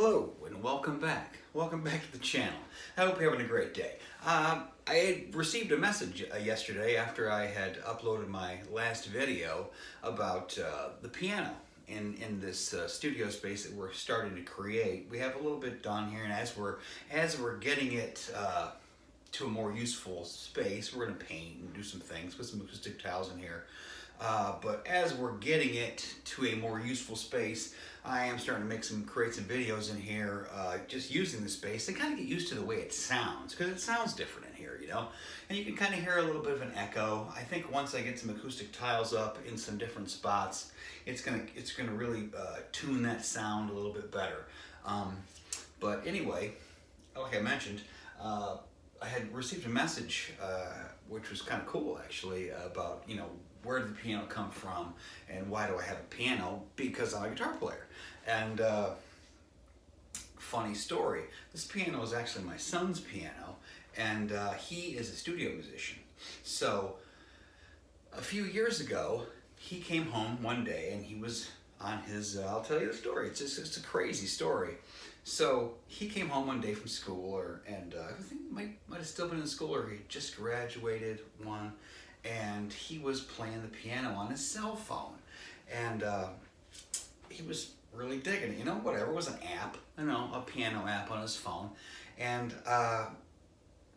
Hello and welcome back. Welcome back to the channel. I hope you're having a great day. I had received a message yesterday after I had uploaded my last video about the piano in this studio space that we're starting to create. We have a little bit done here, and as we're getting it to a more useful space, we're going to paint and do some things, put some acoustic tiles in here. But as we're getting it to a more useful space, I am starting to create some videos in here, just using the space and kind of get used to the way it sounds, because it sounds different in here, you know? And you can kind of hear a little bit of an echo. I think once I get some acoustic tiles up in some different spots, it's gonna really tune that sound a little bit better. But anyway, like I mentioned, I had received a message, which was kind of cool actually, about, you know, where did the piano come from and why do I have a piano? Because I'm a guitar player. And funny story, this piano is actually my son's piano, and he is a studio musician. So a few years ago, he came home one day and he was on his, I'll tell you the story, it's a crazy story. So he came home one day from school, and I think he might have still been in school, or he had just graduated one, and he was playing the piano on his cell phone, and he was really digging it, you know, whatever, it was an app, you know, a piano app on his phone, and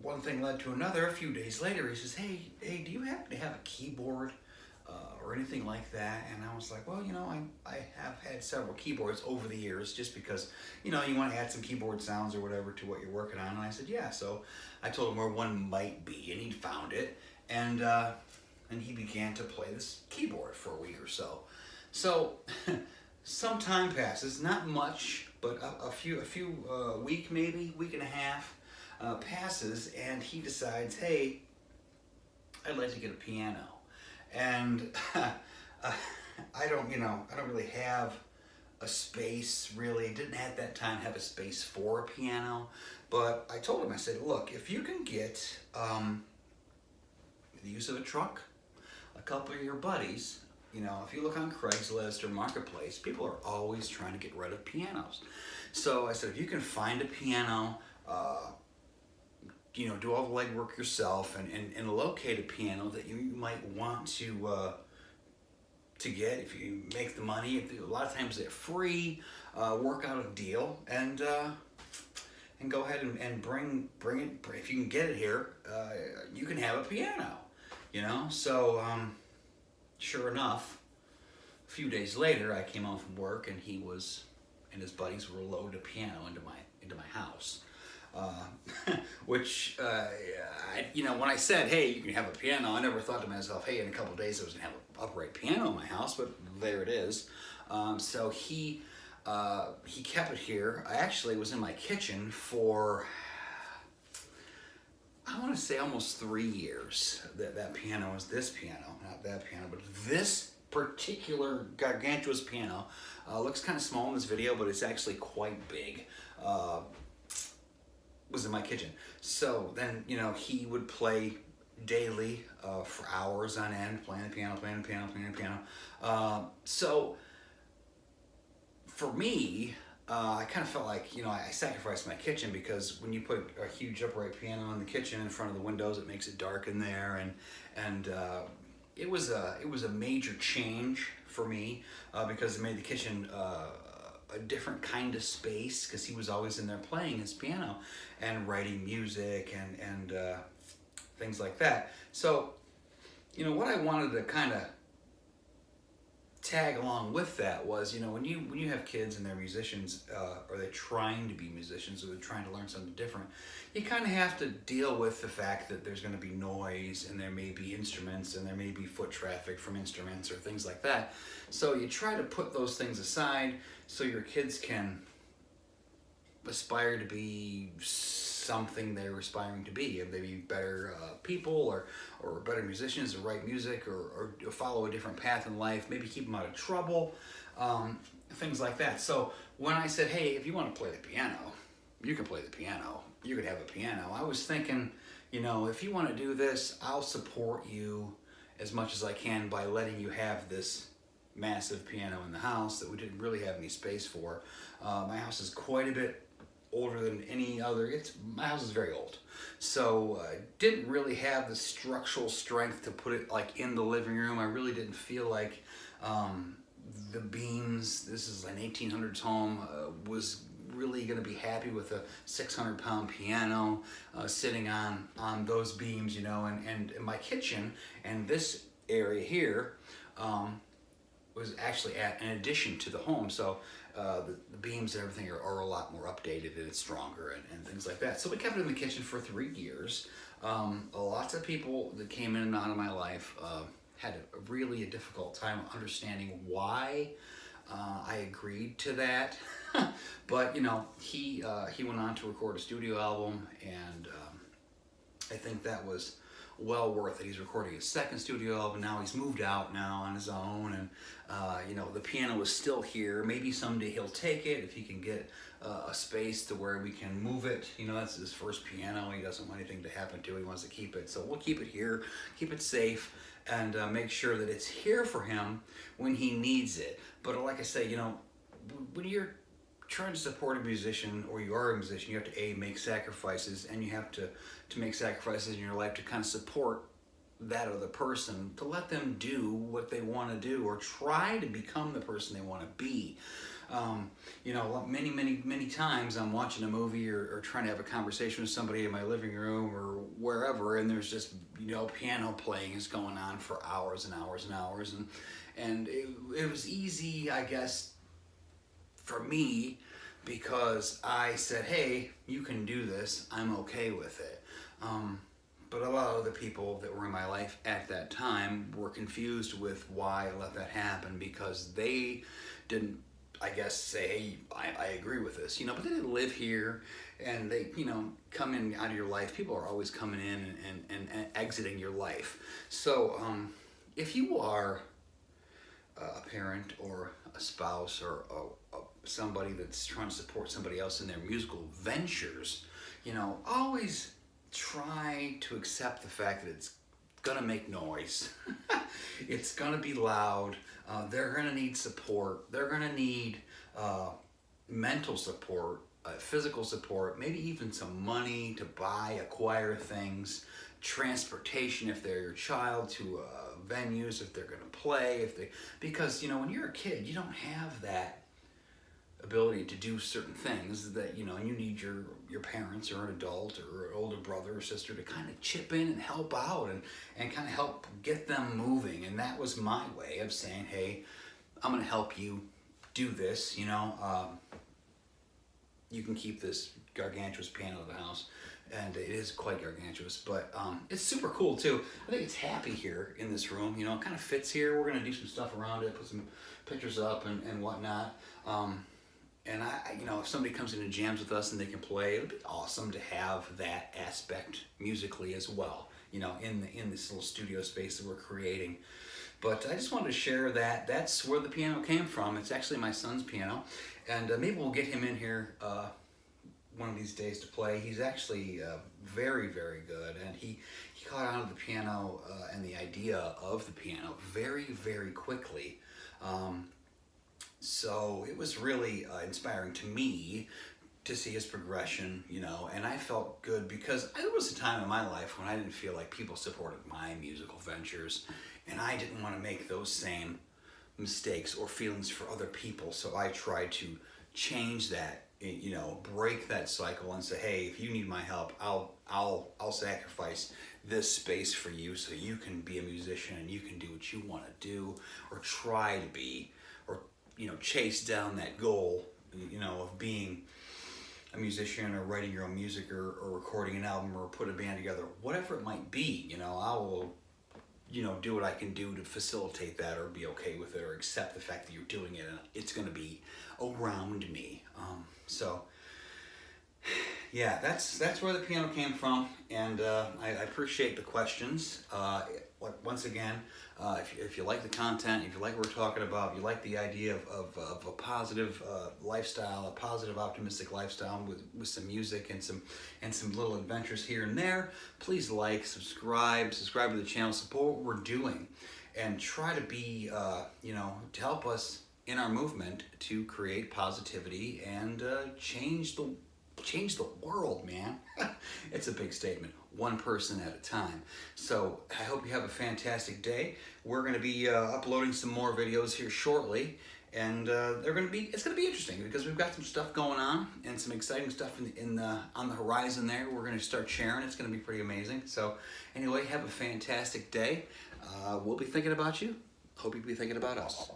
one thing led to another. A few days later, he says, hey, do you happen to have a keyboard or anything like that? And I was like, well, you know, I have had several keyboards over the years, just because, you know, you want to add some keyboard sounds or whatever to what you're working on. And I said, yeah. So I told him where one might be, and he found it, and he began to play this keyboard for a week or so. So some time passes, not much, but a few week, maybe week and a half passes, and he decides, hey, I'd like to get a piano. And I don't really have a space, really. Didn't at that time have a space for a piano, but I told him, I said, look, if you can get the use of a truck, a couple of your buddies, you know, if you look on Craigslist or Marketplace, people are always trying to get rid of pianos. So I said, if you can find a piano, you know, do all the legwork yourself and locate a piano that you might want to get, if you make the money, a lot of times they're free, work out a deal, and go ahead and bring it. If you can get it here, you can have a piano, you know. So sure enough, a few days later, I came home from work, and he and his buddies were loading a piano into my house. Which, you know, when I said, hey, you can have a piano, I never thought to myself, hey, in a couple of days I was going to have an upright piano in my house, but there it is. So he kept it here. I actually was in my kitchen for, I want to say almost 3 years. That piano was this piano, not that piano, but this particular gargantuous piano. Looks kind of small in this video, but it's actually quite big. Was in my kitchen. So then, you know, he would play daily for hours on end, playing the piano. So for me, I kind of felt like, you know, I sacrificed my kitchen, because when you put a huge upright piano in the kitchen in front of the windows, it makes it dark in there, and it was a major change for me, because it made the kitchen a different kind of space, because he was always in there playing his piano and writing music and things like that. So, you know, what I wanted to kind of tag along with that was, you know, when you have kids and they're musicians, or they're trying to be musicians, or they're trying to learn something different, you kind of have to deal with the fact that there's going to be noise, and there may be instruments, and there may be foot traffic from instruments or things like that. So you try to put those things aside so your kids can aspire to be something they're aspiring to be, and maybe better people, or better musicians, or write music, or follow a different path in life, maybe keep them out of trouble, things like that. So when I said, hey, if you want to play the piano, you can play the piano, you can have a piano, I was thinking, you know, if you want to do this, I'll support you as much as I can by letting you have this massive piano in the house that we didn't really have any space for. My house is quite a bit older than any other. My house is very old, so didn't really have the structural strength to put it like in the living room. I really didn't feel like the beams. This is an 1800s home. Was really going to be happy with a 600-pound piano sitting on those beams, you know, and my kitchen and this area here was actually an addition to the home. So the beams and everything are a lot more updated and it's stronger and things like that. So we kept it in the kitchen for 3 years. Lots of people that came in and out of my life had a difficult time understanding why I agreed to that. But you know, he went on to record a studio album, and I think that was well worth it. He's recording his second studio album now. He's moved out now on his own, and you know, the piano is still here. Maybe someday he'll take it if he can get a space to where we can move it. You know, that's his first piano. He doesn't want anything to happen to it. He wants to keep it. So we'll keep it here, keep it safe, and make sure that it's here for him when he needs it. But like I say, you know, when you're trying to support a musician, or you are a musician, you have to make sacrifices, and you have to make sacrifices in your life to kind of support that other person, to let them do what they want to do, or try to become the person they want to be. You know, many times I'm watching a movie or trying to have a conversation with somebody in my living room or wherever, and there's just, you know, piano playing is going on for hours and hours and hours, and it was easy, I guess, for me, because I said, hey, you can do this, I'm okay with it. But a lot of other people that were in my life at that time were confused with why I let that happen, because they didn't, I guess, say, hey, I agree with this, you know, but they didn't live here, and they, you know, come in out of your life. People are always coming in and exiting your life. So if you are a parent or a spouse or somebody that's trying to support somebody else in their musical ventures, you know, always try to accept the fact that it's gonna make noise. It's gonna be loud. They're gonna need support. They're gonna need mental support, physical support, maybe even some money to acquire things, transportation if they're your child to venues, if they're gonna play, because, you know, when you're a kid, you don't have that ability to do certain things that, you know, and you need your parents or an adult or an older brother or sister to kind of chip in and help out and kind of help get them moving. And that was my way of saying, hey, I'm going to help you do this, you know. You can keep this gargantuous piano in the house, and it is quite gargantuous, but it's super cool too. I think it's happy here in this room, you know, it kind of fits here. We're going to do some stuff around it, put some pictures up and whatnot. And you know, if somebody comes in and jams with us and they can play, it'd be awesome to have that aspect musically as well, you know, in this little studio space that we're creating. But I just wanted to share that. That's where the piano came from. It's actually my son's piano, and maybe we'll get him in here one of these days to play. He's actually very, very good, and he caught on to the piano and the idea of the piano very, very quickly. So it was really inspiring to me to see his progression, you know, and I felt good because there was a time in my life when I didn't feel like people supported my musical ventures, and I didn't want to make those same mistakes or feelings for other people. So I tried to change that, you know, break that cycle and say, hey, if you need my help, I'll sacrifice this space for you so you can be a musician and you can do what you want to do, or try to be, or, you know, chase down that goal, you know, of being a musician or writing your own music or recording an album or put a band together, whatever it might be. You know, I will, you know, do what I can do to facilitate that, or be okay with it, or accept the fact that you're doing it and it's going to be around me. So yeah, that's where the piano came from, and I appreciate the questions. Once again, if you like the content, if you like what we're talking about, if you like the idea of a positive lifestyle, a positive, optimistic lifestyle with some music and some little adventures here and there, please like, subscribe to the channel, support what we're doing. and try to be, to help us in our movement to create positivity and change the world, man. It's a big statement, one person at a time. So I hope you have a fantastic day. We're going to be uploading some more videos here shortly, and it's going to be interesting because we've got some stuff going on and some exciting stuff on the horizon there. We're going to start sharing. It's going to be pretty amazing. So anyway, have a fantastic day. We'll be thinking about you. Hope you'll be thinking about us.